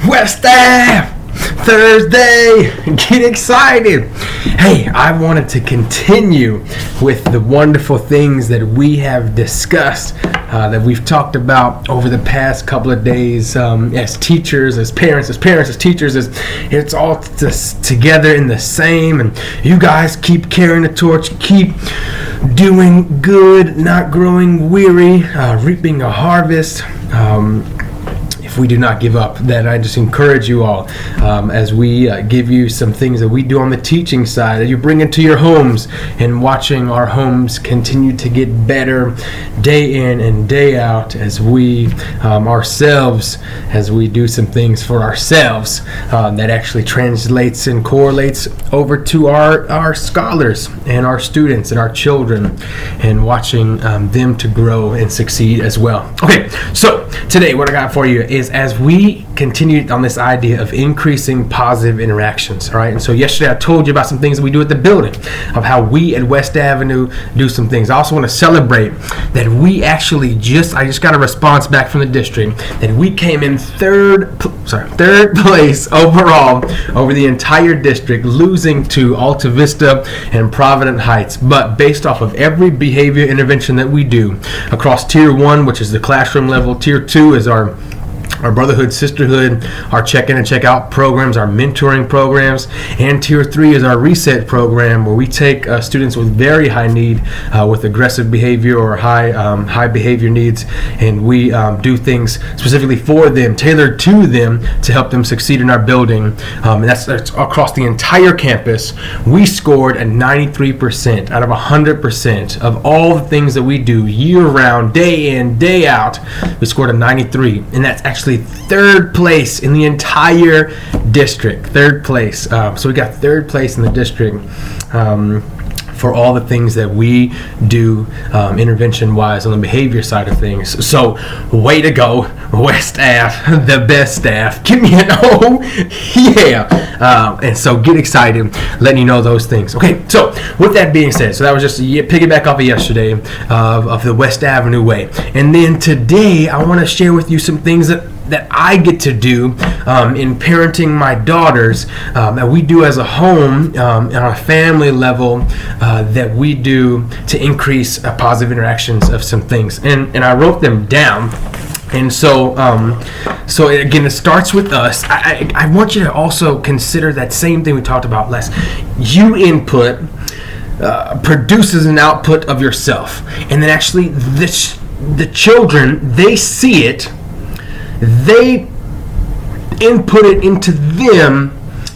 West Ave, Thursday, get excited. Hey, I wanted to continue with the wonderful things that we have discussed, that we've talked about over the past couple of days, as teachers, as parents, as teachers, as it's all just together in the same, and you guys keep carrying the torch, keep doing good, not growing weary, reaping a harvest. If we do not give up, that I just encourage you all, as we give you some things that we do on the teaching side, that you bring into your homes, and watching our homes continue to get better day in and day out, as we ourselves, as we do some things for ourselves, that actually translates and correlates over to our scholars and our students and our children, and watching them to grow and succeed as well. Okay, so today what I got for you is, as we continue on this idea of increasing positive interactions, all right? And so yesterday I told you about some things that we do at the building, of how we at West Avenue do some things. I also want to celebrate that we actually I just got a response back from the district that we came in third place overall over the entire district, losing to Alta Vista and Provident Heights. But based off of every behavior intervention that we do across Tier 1, which is the classroom level, Tier 2 is our brotherhood, sisterhood, our check-in and check-out programs, our mentoring programs, and Tier 3 is our reset program, where we take students with very high need, with aggressive behavior or high behavior needs, and we do things specifically for them, tailored to them, to help them succeed in our building. And that's across the entire campus. We scored a 93% out of 100% of all the things that we do year-round, day in, day out. We scored a 93, and that's actually third place in the entire district. Third place. So we got third place in the district for all the things that we do intervention-wise on the behavior side of things. So way to go, West Ave, the best staff. Give me an O. Yeah. And so get excited, letting you know those things. Okay, so with that being said, so that was just piggyback off of yesterday of the West Avenue way. And then today I want to share with you some things that I get to do in parenting my daughters, that we do as a home, on a family level, that we do to increase positive interactions of some things. And I wrote them down. And so again, it starts with us. I want you to also consider that same thing we talked about last. You input produces an output of yourself. And then actually the children, they see it, they input it into them,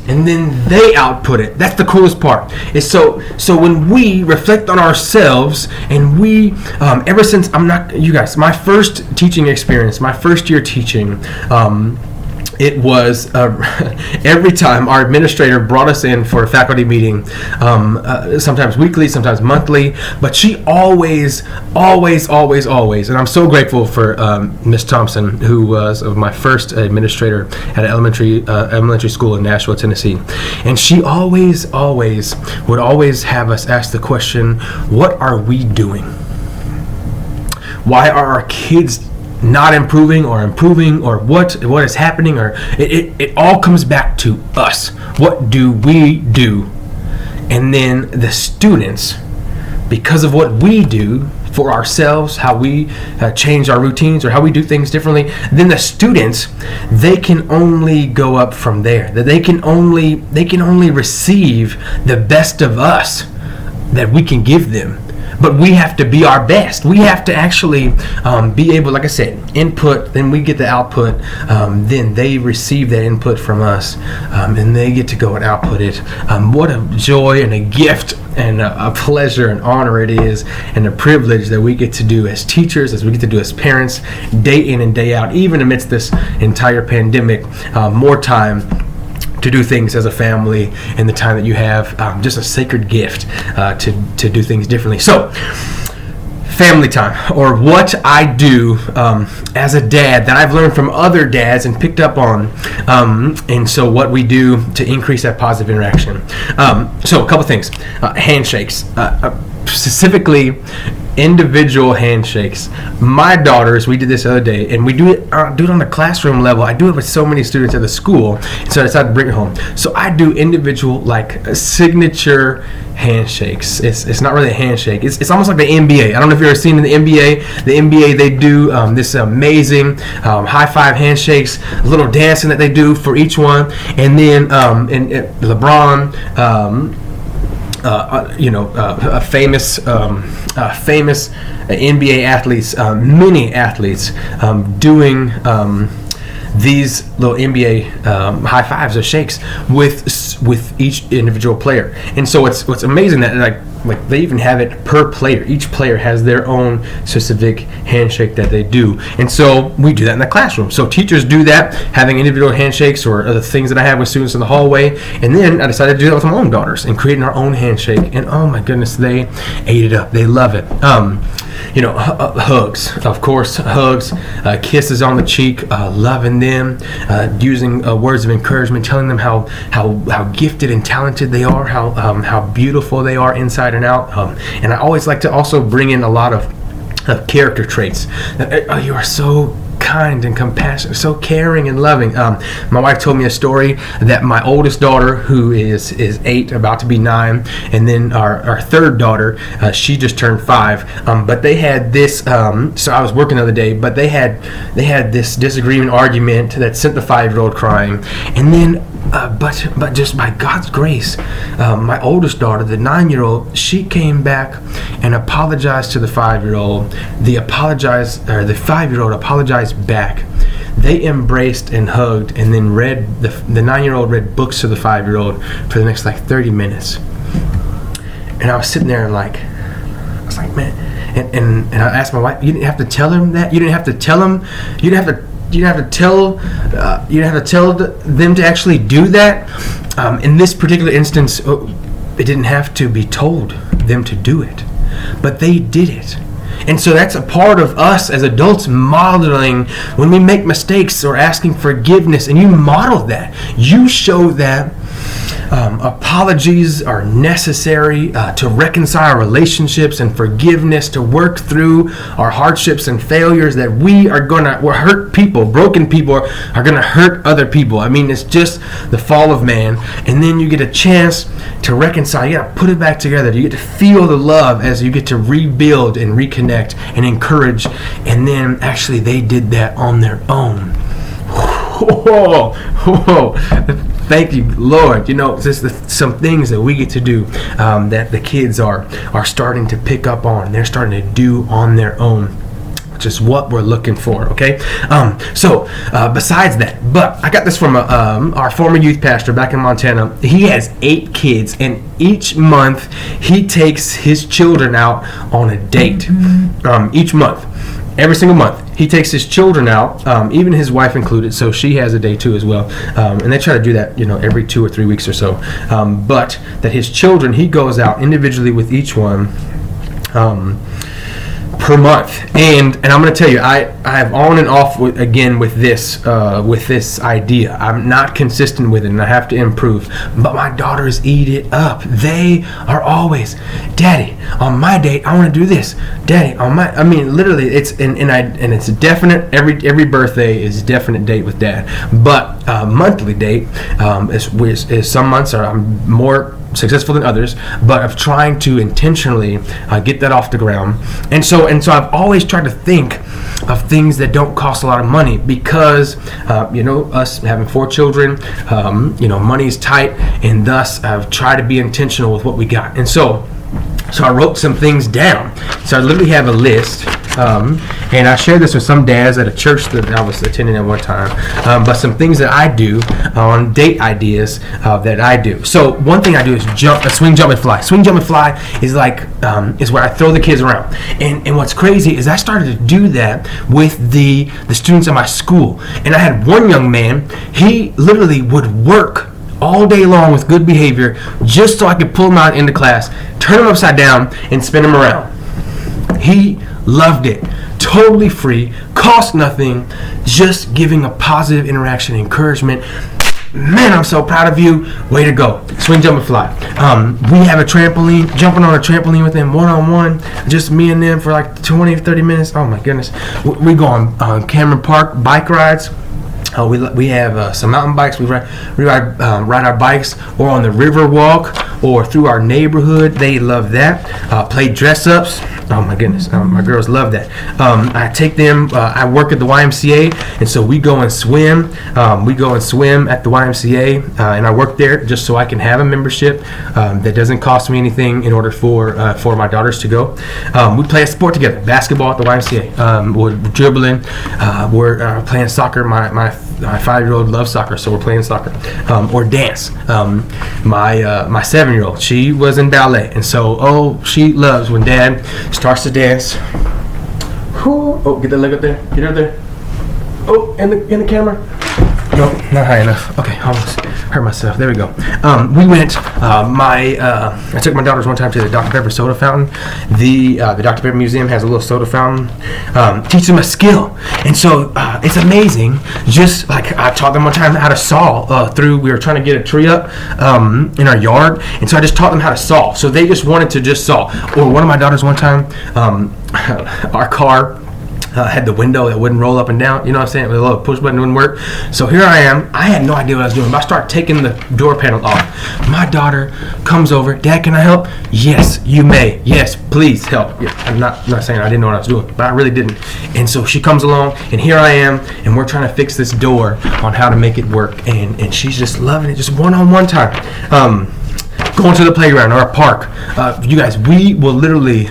and then they output it. That's the coolest part. Is so when we reflect on ourselves, and we ever since my first teaching experience, my first year teaching, it was every time our administrator brought us in for a faculty meeting, sometimes weekly, sometimes monthly, but she always, and I'm so grateful for Miss Thompson, who was my first administrator at an elementary school in Nashville, Tennessee. And she always would have us ask the question, what are we doing? Why are our kids not improving, or what is happening? Or it all comes back to us. What do we do? And then the students, because of what we do for ourselves, how we change our routines or how we do things differently, then the students, they can only go up from there. That they can only receive the best of us that we can give them. But we have to be our best. We have to actually be able, like I said, input, then we get the output, then they receive that input from us, and they get to go and output it. What a joy and a gift and a pleasure and honor it is, and a privilege that we get to do as teachers, as we get to do as parents, day in and day out, even amidst this entire pandemic, more time to do things as a family, and the time that you have, just a sacred gift to do things differently. So, family time, or what I do as a dad that I've learned from other dads and picked up on, and so what we do to increase that positive interaction. So a couple things. Handshakes. Specifically, individual handshakes. My daughters, we did this the other day, and we do it on the classroom level. I do it with so many students at the school, so I decided to bring it home. So I do individual, like, signature handshakes. It's not really a handshake. It's almost like the NBA. I don't know if you've ever seen in the NBA. The NBA, they do this amazing high five handshakes, little dancing that they do for each one, and then LeBron. Famous NBA athletes, many athletes doing these little NBA high fives or shakes with each individual player. And so what's amazing that like they even have it per player. Each player has their own specific handshake that they do. And so we do that in the classroom. So teachers do that, having individual handshakes or other things that I have with students in the hallway. And then I decided to do that with my own daughters and creating our own handshake. And oh my goodness, they ate it up. They love it. Hugs, of course, hugs, kisses on the cheek, loving them, using words of encouragement, telling them how gifted and talented they are, how beautiful they are inside and out. And I always like to also bring in a lot of character traits. You are so kind and compassionate, so caring and loving. My wife told me a story that my oldest daughter, who is 8, about to be 9, and then our third daughter, she just turned 5. But they had this. So I was working the other day, but they had this disagreement, argument that sent the 5-year-old crying, and then. But just by God's grace, my oldest daughter, the 9-year-old, she came back and apologized to the 5-year-old. The 5-year-old apologized back. They embraced and hugged, and then the 9-year-old read books to the 5-year-old for the next 30 minutes. And I was sitting there and I was like, man. And I asked my wife, you didn't have to tell him that. You didn't have to tell him. You didn't have to tell them to actually do that. In this particular instance, it didn't have to be told them to do it, but they did it. And so that's a part of us as adults modeling when we make mistakes or asking forgiveness, and you model that. You show that apologies are necessary to reconcile relationships, and forgiveness to work through our hardships and failures, that we're hurt people, broken people are going to hurt other people. I mean, it's just the fall of man. And then you get a chance to reconcile. You got to put it back together. You get to feel the love as you get to rebuild and reconnect and encourage. And then actually they did that on their own. Whoa. Thank you, Lord. Just some things that we get to do that the kids are starting to pick up on. They're starting to do on their own, which is what we're looking for, okay? So besides that, but I got this from our former youth pastor back in Montana. He has 8 kids, and each month he takes his children out on a date. Each month. Every single month, he takes his children out, even his wife included, so she has a day too as well. And they try to do that, every 2 or 3 weeks or so. But that his children, he goes out individually with each one per month. And I'm going to tell you, I have on and off with this idea. I'm not consistent with it, and I have to improve. But my daughters eat it up. They are always, Daddy, on my date, I want to do this. Daddy, literally, it's and it's a definite. Every birthday is a definite date with Dad. But monthly date is some months I'm more successful than others, but of trying to intentionally get that off the ground. And so I've always tried to think of things that don't cost a lot of money, because us having 4 children, money's tight, and thus I've tried to be intentional with what we got. And so I wrote some things down. So I literally have a list, and I shared this with some dads at a church that I was attending at one time. But some things that I do on date ideas that I do. So one thing I do is swing, jump, and fly. Swing, jump, and fly is is where I throw the kids around. And what's crazy is I started to do that with the students at my school. And I had one young man. He literally would work all day long with good behavior just so I could pull him out into class, turn him upside down, and spin him around. He loved it. Totally free, cost nothing, just giving a positive interaction, encouragement. man, I'm so proud of you. Way to go. Swing, jump, and fly. We have a trampoline, jumping on a trampoline with them one-on-one, just me and them for like 20 or 30 minutes. Oh my goodness. We go on Cameron Park bike rides. We have some mountain bikes. We ride our bikes, or on the river walk, or through our neighborhood. They love that. Play dress ups. Oh my goodness, my girls love that. I take them. I work at the YMCA, and so we go and swim. We go and swim at the YMCA, and I work there just so I can have a membership that doesn't cost me anything in order for my daughters to go. We play a sport together, basketball at the YMCA. We're dribbling. We're playing soccer. My 5-year-old loves soccer, so we're playing soccer. Or dance. My 7-year-old, she was in ballet, and so she loves when Dad starts to dance. Oh, get that leg up there. Get her there. Oh, in the camera. No, not high enough. Okay, almost hurt myself. There we go. We went. I took my daughters one time to the Dr. Pepper soda fountain. The Dr. Pepper Museum has a little soda fountain. Teach them a skill, and so it's amazing. Just like I taught them one time how to saw we were trying to get a tree up in our yard, and so I just taught them how to saw. So they just wanted to just saw. Or one of my daughters one time, our car had the window that wouldn't roll up and down, you know what I'm saying? The little push button wouldn't work. So here I am. I had no idea what I was doing, but I start taking the door panel off. My daughter comes over. Dad, can I help? Yes, you may. Yes, please help. Yeah, I'm not saying I didn't know what I was doing, but I really didn't. And so she comes along, and here I am, and we're trying to fix this door on how to make it work. And she's just loving it, just one-on-one time. Going to the playground or a park. You guys, we will literally,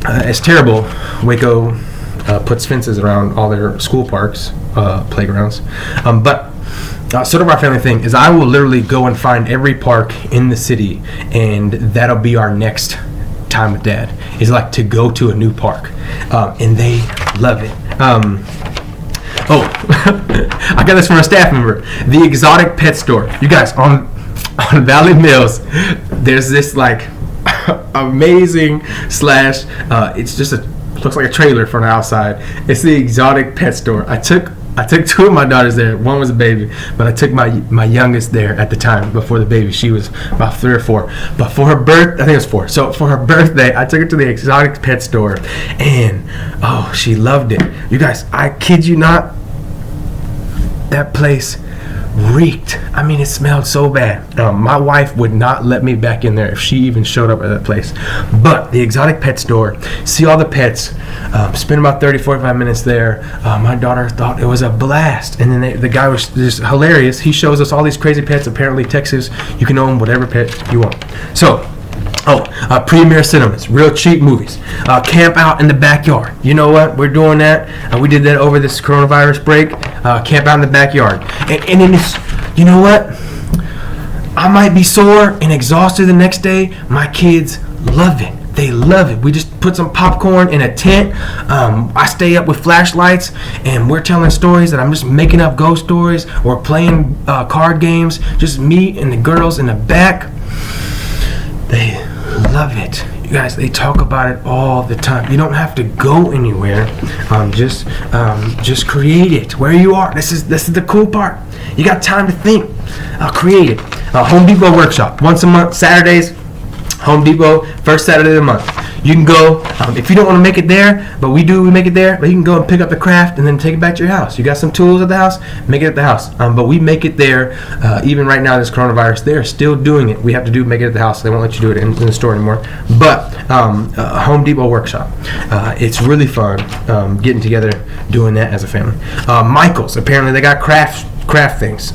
it's terrible. Waco puts fences around all their school parks, playgrounds. But sort of our family thing is I will literally go and find every park in the city, and that'll be our next time with Dad, is like to go to a new park. And they love it. I got this from a staff member. The Exotic Pet Store. You guys, on Valley Mills, there's this like amazing it's just looks like a trailer from the outside. It's the Exotic Pet Store. I took 2 of my daughters there. One was a baby, but I took my youngest there at the time before the baby. She was about 3 or 4. But for her birth, I think it was 4. So for her birthday, I took her to the Exotic Pet Store, and she loved it. You guys, I kid you not, that place reeked. I mean, it smelled so bad. My wife would not let me back in there if she even showed up at that place. But the Exotic Pet Store, see all the pets, spend about 30-45 minutes there. My daughter thought it was a blast, and then the guy was just hilarious. He shows us all these crazy pets. Apparently Texas, you can own whatever pet you want. So Premier Cinemas, real cheap movies. Camp out in the backyard. You know what? We're doing that. We did that over this coronavirus break. Camp out in the backyard. And then it's, you know what? I might be sore and exhausted the next day. My kids love it. They love it. We just put some popcorn in a tent. I stay up with flashlights, and we're telling stories, and I'm just making up ghost stories or playing card games. Just me and the girls in the back. They love it. You guys, they talk about it all the time. You don't have to go anywhere. Just create it where you are. This is the cool part. You got time to think. Create it. Home Depot workshop once a month, Saturdays. Home Depot, first Saturday of the month. You can go, if you don't want to make it there, but we make it there, but you can go and pick up the craft and then take it back to your house. You got some tools at the house, make it at the house. But we make it there, even right now, this coronavirus, they're still doing it. We have to make it at the house. They won't let you do it in the store anymore. But Home Depot workshop, it's really fun getting together, doing that as a family. Michael's, apparently they got craft things.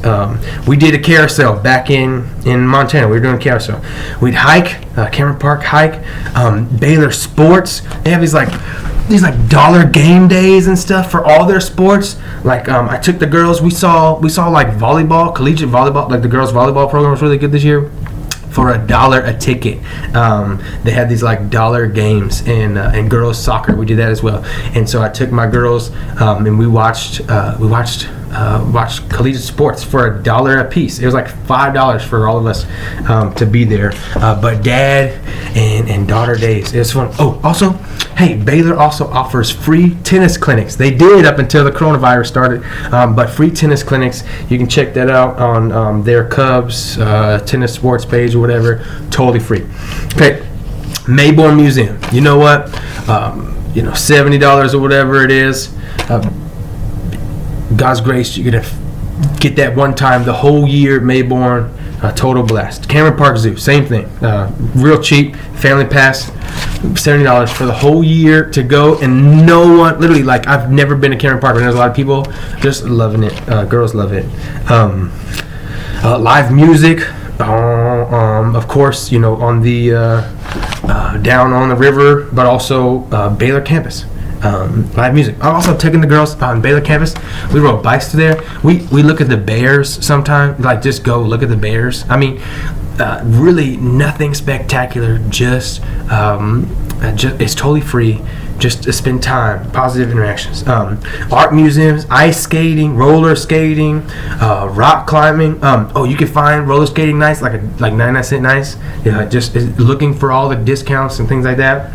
We did a carousel back in Montana. We were doing a carousel. We'd hike, Cameron Park hike, Baylor Sports. They have these like dollar game days and stuff for all their sports. Like I took the girls. We saw like volleyball, collegiate volleyball. Like the girls volleyball program was really good this year. For $1 a ticket, they had these like dollar games, and girls soccer. We did that as well. And so I took my girls, and we watched collegiate sports for $1 a piece. It was like $5 for all of us to be there. But dad and daughter days, it was fun. Oh, also, Hey, Baylor also offers free tennis clinics. They did up until the coronavirus started, but free tennis clinics. You can check that out on their Cubs tennis sports page or whatever. Totally free. Okay, Mayborn Museum. You know what? $70 or whatever it is. God's grace, you're gonna get that one time the whole year. Mayborn, total blast. Cameron Park Zoo, same thing. Real cheap, family pass, $70 for the whole year to go, and no one, literally, like, I've never been to Cameron Park, but there's a lot of people just loving it. Girls love it. Live music, of course, on the down on the river, but also Baylor campus. Live music. I'm also taking the girls on Baylor campus. We rode bikes to there. We look at the bears sometimes. Like, just go look at the bears. I mean, really nothing spectacular. Just it's totally free. Just to spend time, positive interactions. Art museums, ice skating, roller skating, rock climbing. You can find roller skating nights, like 99-cent nights. Just looking for all the discounts and things like that.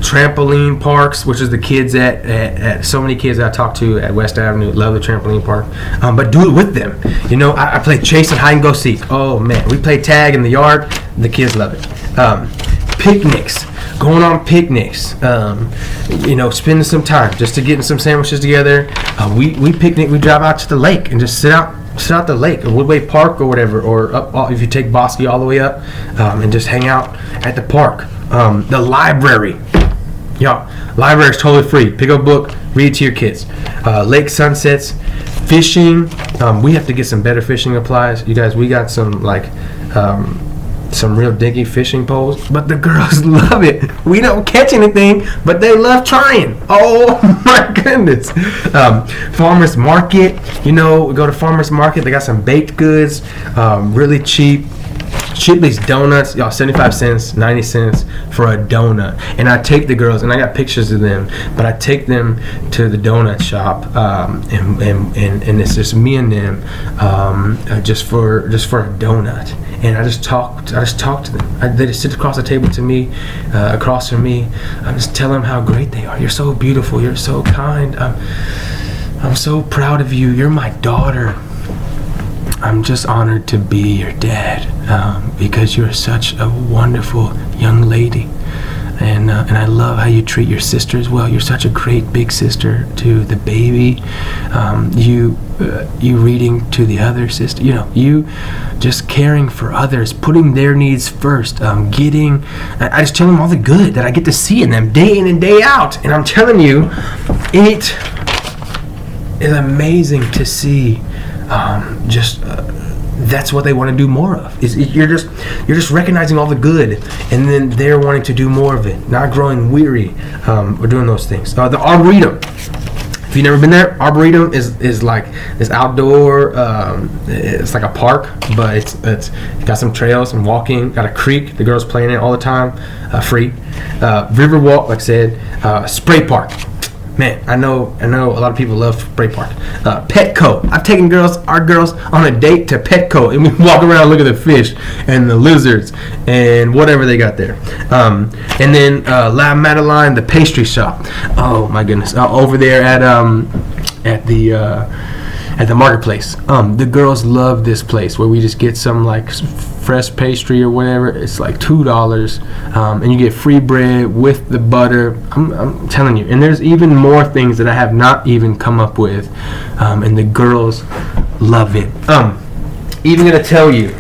Trampoline parks, which is the kids at so many kids I talk to at West Avenue love the trampoline park, but do it with them. I play chase and hide and go seek. Oh man, we play tag in the yard. The kids love it. Picnics, going on picnics. Spending some time just to getting some sandwiches together. We picnic. We drive out to the lake and just sit out the lake or Woodway Park or whatever, or up if you take Bosque all the way up, and just hang out at the park. The library, library is totally free. Pick up a book, read to your kids. Lake sunsets, fishing. We have to get some better fishing supplies, you guys. We got some some real dinky fishing poles, but the girls love it. We don't catch anything, but they love trying. Oh my goodness. Farmers market, we go to farmers market. They got some baked goods, really cheap. Shipley's donuts, y'all, 75 cents, 90 cents for a donut. And I take the girls, and I got pictures of them, but I take them to the donut shop, and it's just me and them, just for a donut. And I just talk to them. They just sit across the table to me, across from me. I just tell them how great they are. You're so beautiful. You're so kind. I'm so proud of you. You're my daughter. I'm just honored to be your dad, because you're such a wonderful young lady, and I love how you treat your sister as well. You're such a great big sister to the baby. You reading to the other sister. You just caring for others, putting their needs first. I just tell them all the good that I get to see in them day in and day out, and I'm telling you, it is amazing to see. That's what they want to do more of. You're just recognizing all the good, and then they're wanting to do more of it, not growing weary. We're doing those things. The Arboretum. If you've never been there, Arboretum is like this outdoor. It's like a park, but it's got some trails and walking. Got a creek. The girls playing it all the time. Free. Riverwalk, like I said. Spray park. Man, I know a lot of people love Spray Park. Petco. I've taken our girls on a date to Petco, and we walk around and look at the fish and the lizards and whatever they got there. And then La Madeleine, the pastry shop. Oh my goodness, over there at the marketplace. The girls love this place where we just get some like fresh pastry or whatever. It's like $2, and you get free bread with the butter. I'm telling you, and there's even more things that I have not even come up with, and the girls love it. Even gonna tell you,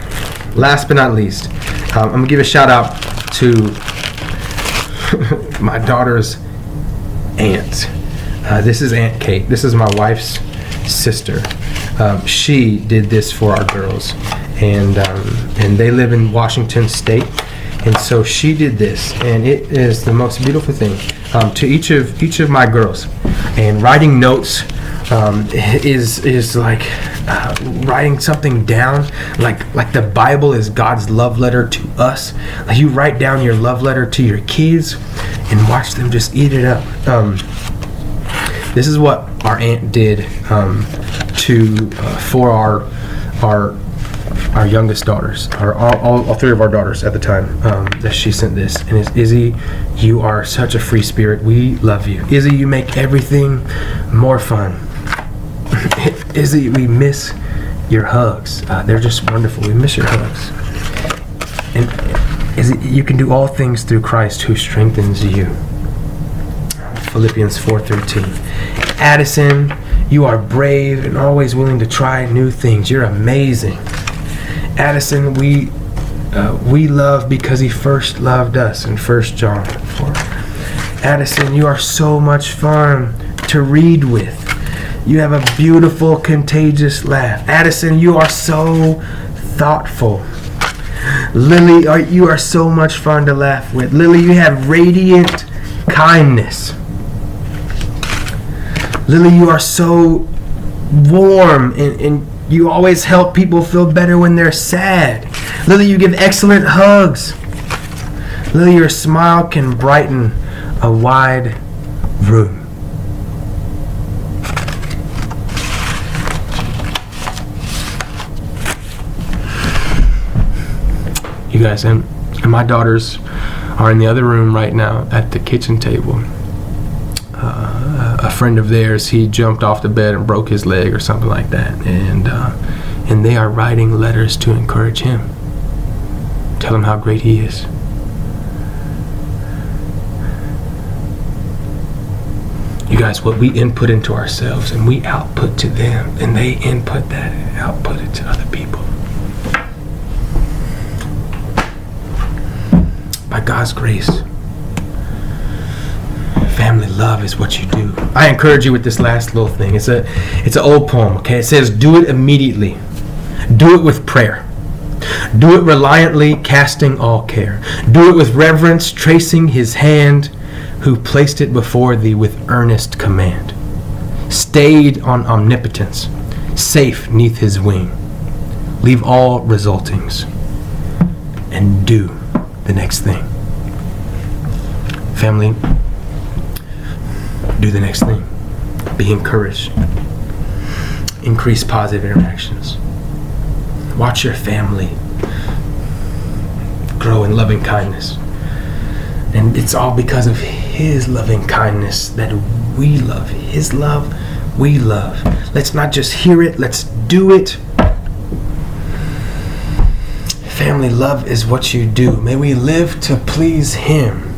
last but not least, I'm gonna give a shout out to my daughter's aunt. This is Aunt Kate. This is my wife's sister. She did this for our girls, and they live in Washington State, and so she did this, and it is the most beautiful thing to each of my girls. And writing notes is like writing something down, like the Bible is God's love letter to us. Like, you write down your love letter to your kids and watch them just eat it up. This is what our aunt did for our our youngest daughters, or all three of our daughters at the time that she sent this. And it's, Izzy, you are such a free spirit. We love you. Izzy, you make everything more fun. Izzy, we miss your hugs. They're just wonderful. We miss your hugs. And Izzy, you can do all things through Christ who strengthens you. Philippians 4:13. Addison, you are brave and always willing to try new things. You're amazing. Addison, we love because he first loved us in 1 John 4. Addison, you are so much fun to read with. You have a beautiful, contagious laugh. Addison, you are so thoughtful. Lily, you are so much fun to laugh with. Lily, you have radiant kindness. Lily, you are so warm and you always help people feel better when they're sad. Lily, you give excellent hugs. Lily, your smile can brighten a wide room. You guys, and my daughters are in the other room right now at the kitchen table. A friend of theirs, he jumped off the bed and broke his leg or something like that, and they are writing letters to encourage him, tell him how great he is. You guys, what we input into ourselves and we output to them, and they input that and output it to other people. By God's grace, family love is what you do. I encourage you with this last little thing. It's an old poem, okay? It says, do it immediately. Do it with prayer. Do it reliantly, casting all care. Do it with reverence, tracing his hand, who placed it before thee with earnest command. Stayed on omnipotence, safe neath his wing. Leave all resultings, and do the next thing. Family, do the next thing. Be encouraged. Increase positive interactions. Watch your family grow in loving kindness. And it's all because of his loving kindness that we love. His love, we love. Let's not just hear it, let's do it. Family, love is what you do. May we live to please him.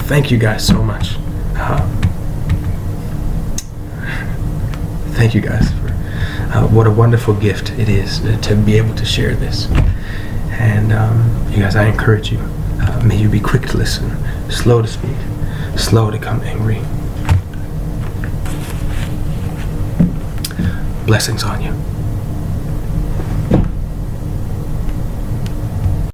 Thank you guys so much. Thank you guys for what a wonderful gift it is to be able to share this. And you guys, I encourage you. May you be quick to listen, slow to speak, slow to become angry. Blessings on you.